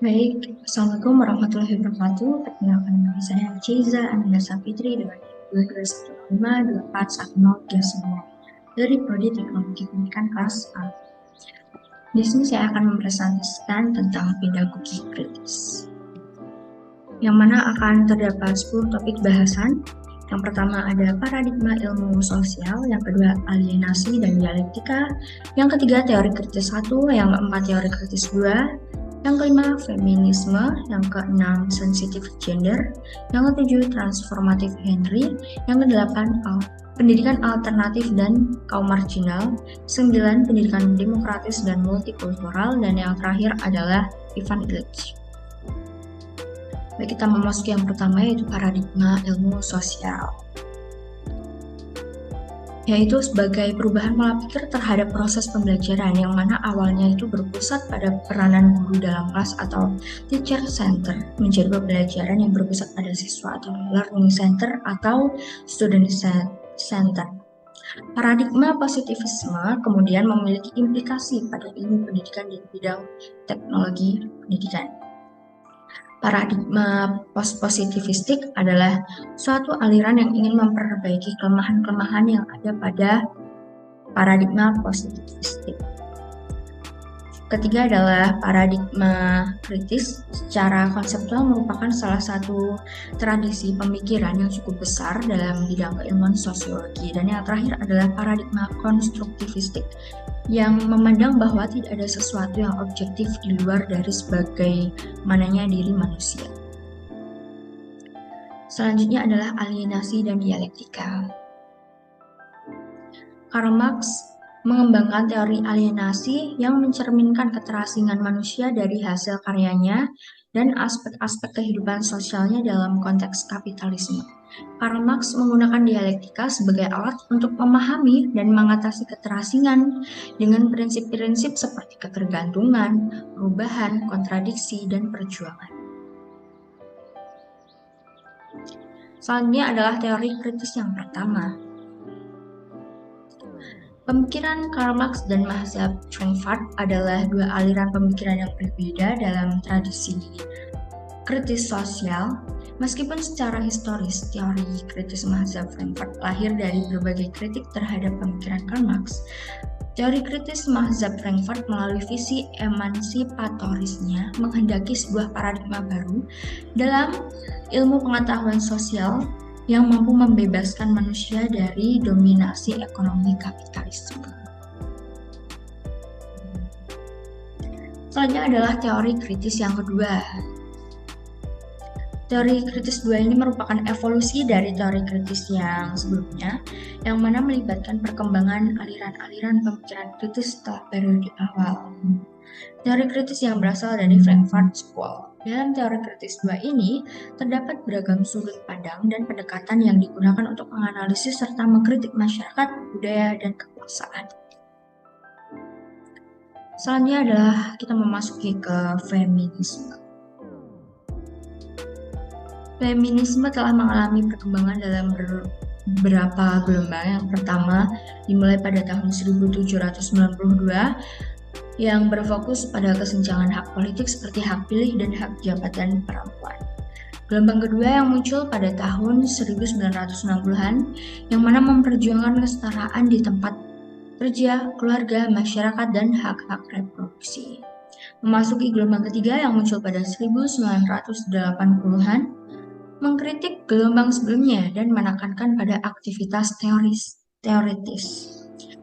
Baik, Assalamualaikum warahmatullahi wabarakatuh. Perkenalkan nama saya Ciza Ananda Sapitri dengan 2215241039 dari Prodi Teknologi Pendidikan kelas A. Di sini saya akan mempresentasikan tentang pedagogi kritis, yang mana akan terdapat 10 topik bahasan. Yang pertama ada paradigma ilmu sosial, yang kedua alienasi dan dialektika, yang ketiga teori kritis 1, yang keempat teori kritis 2, yang kelima feminisme, yang keenam sensitif gender, yang ketujuh transformatif Henry, yang kedelapan pendidikan alternatif dan kaum marginal, 9 pendidikan demokratis dan multikultural, dan yang terakhir adalah Ivan Illich. Baik, kita memasuki yang pertama yaitu paradigma ilmu sosial, yaitu sebagai perubahan pola pikir terhadap proses pembelajaran yang mana awalnya itu berpusat pada peranan guru dalam kelas atau teacher center menjadi pembelajaran yang berpusat pada siswa atau learning center atau student center. Paradigma positivisme kemudian memiliki implikasi pada ilmu pendidikan di bidang teknologi pendidikan. Paradigma positivistik adalah suatu aliran yang ingin memperbaiki kelemahan-kelemahan yang ada pada paradigma positivistik. Ketiga adalah paradigma kritis. Secara konseptual merupakan salah satu tradisi pemikiran yang cukup besar dalam bidang keilmuan sosiologi. Dan yang terakhir adalah paradigma konstruktivistik, yang memandang bahwa tidak ada sesuatu yang objektif di luar dari sebagaimananya diri manusia. Selanjutnya adalah alienasi dan dialektika. Karl Marx mengembangkan teori alienasi yang mencerminkan keterasingan manusia dari hasil karyanya dan aspek-aspek kehidupan sosialnya dalam konteks kapitalisme. Karl Marx menggunakan dialektika sebagai alat untuk memahami dan mengatasi keterasingan dengan prinsip-prinsip seperti ketergantungan, perubahan, kontradiksi, dan perjuangan. Selanjutnya adalah teori kritis yang pertama. Pemikiran Karl Marx dan mazhab Frankfurt adalah dua aliran pemikiran yang berbeda dalam tradisi kritis sosial. Meskipun secara historis teori kritis mazhab Frankfurt lahir dari berbagai kritik terhadap pemikiran Karl Marx, teori kritis mazhab Frankfurt melalui visi emansipatorisnya menghendaki sebuah paradigma baru dalam ilmu pengetahuan sosial yang mampu membebaskan manusia dari dominasi ekonomi kapitalisme. Selanjutnya adalah teori kritis yang kedua. Teori kritis 2 ini merupakan evolusi dari teori kritis yang sebelumnya, yang mana melibatkan perkembangan aliran-aliran pemikiran kritis setelah periode awal. Teori kritis yang berasal dari Frankfurt School. Dalam teori kritis 2 ini, terdapat beragam sudut pandang dan pendekatan yang digunakan untuk menganalisis serta mengkritik masyarakat, budaya, dan kekuasaan. Selanjutnya adalah kita memasuki ke feminisme. Feminisme telah mengalami perkembangan dalam beberapa gelombang. Yang pertama dimulai pada tahun 1792 yang berfokus pada kesenjangan hak politik seperti hak pilih dan hak jabatan perempuan. Gelombang kedua yang muncul pada tahun 1960-an yang mana memperjuangkan kesetaraan di tempat kerja, keluarga, masyarakat, dan hak-hak reproduksi. Memasuki gelombang ketiga yang muncul pada 1980-an mengkritik gelombang sebelumnya dan menekankan pada aktivitas teoritis.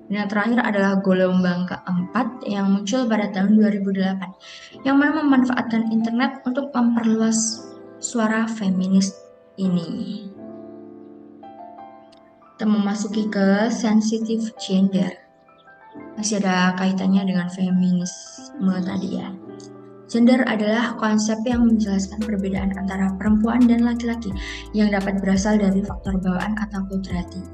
Dan yang terakhir adalah gelombang keempat yang muncul pada tahun 2008 yang mana memanfaatkan internet untuk memperluas suara feminis ini. Kita memasuki ke sensitive gender. Masih ada kaitannya dengan feminisme tadi ya. Gender adalah konsep yang menjelaskan perbedaan antara perempuan dan laki-laki yang dapat berasal dari faktor bawaan atau kodrati,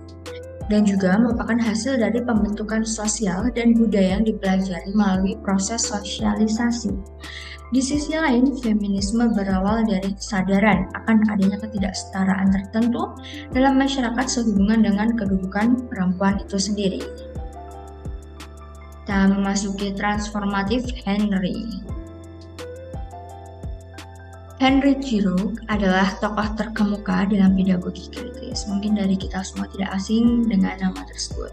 dan juga merupakan hasil dari pembentukan sosial dan budaya yang dipelajari melalui proses sosialisasi. Di sisi lain, feminisme berawal dari kesadaran akan adanya ketidaksetaraan tertentu dalam masyarakat sehubungan dengan kedudukan perempuan itu sendiri. Kita memasuki transformatif Henry. Henry Giroux adalah tokoh terkemuka dalam pedagogi kritis. Mungkin dari kita semua tidak asing dengan nama tersebut,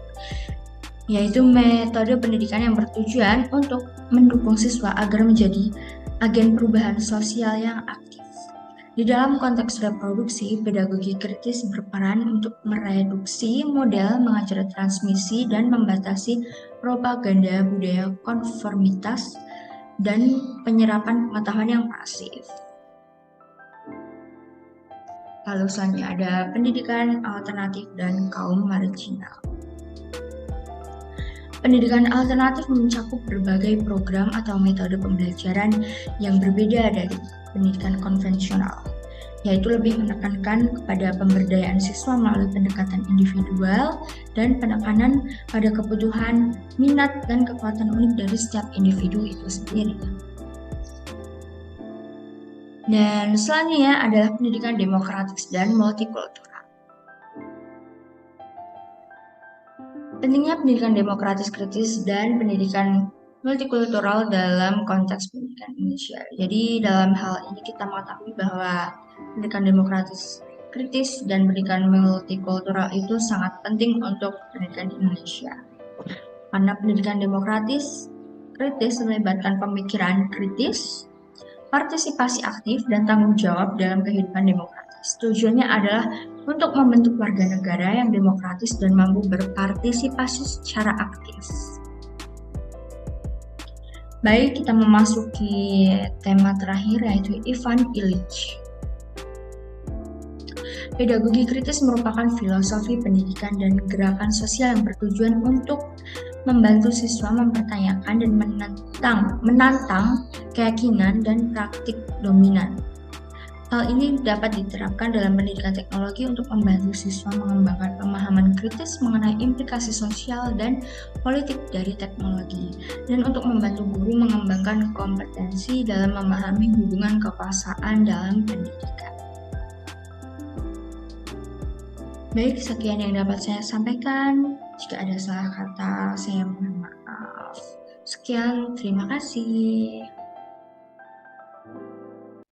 yaitu metode pendidikan yang bertujuan untuk mendukung siswa agar menjadi agen perubahan sosial yang aktif. Di dalam konteks reproduksi, pedagogi kritis berperan untuk mereduksi model mengajar transmisi dan membatasi propaganda budaya konformitas dan penyerapan pengetahuan yang pasif. Lalu selanjutnya ada pendidikan alternatif dan kaum marginal. Pendidikan alternatif mencakup berbagai program atau metode pembelajaran yang berbeda dari pendidikan konvensional, yaitu lebih menekankan kepada pemberdayaan siswa melalui pendekatan individual dan penekanan pada kebutuhan, minat, dan kekuatan unik dari setiap individu itu sendiri. Dan selanjutnya adalah pendidikan demokratis dan multikultural. Pentingnya pendidikan demokratis kritis dan pendidikan multikultural dalam konteks pendidikan Indonesia. Jadi dalam hal ini kita mengetahui bahwa pendidikan demokratis kritis dan pendidikan multikultural itu sangat penting untuk pendidikan di Indonesia. Karena pendidikan demokratis kritis melibatkan pemikiran kritis, partisipasi aktif, dan tanggung jawab dalam kehidupan demokratis. Tujuannya adalah untuk membentuk warga negara yang demokratis dan mampu berpartisipasi secara aktif. Baik, kita memasuki tema terakhir yaitu Ivan Illich. Pedagogi kritis merupakan filosofi pendidikan dan gerakan sosial yang bertujuan untuk membantu siswa mempertanyakan dan menantang keyakinan dan praktik dominan. Hal ini dapat diterapkan dalam pendidikan teknologi untuk membantu siswa mengembangkan pemahaman kritis mengenai implikasi sosial dan politik dari teknologi, dan untuk membantu guru mengembangkan kompetensi dalam memahami hubungan kekuasaan dalam pendidikan. Baik, sekian yang dapat saya sampaikan. Jika ada salah kata, saya mohon maaf. Sekian, terima kasih.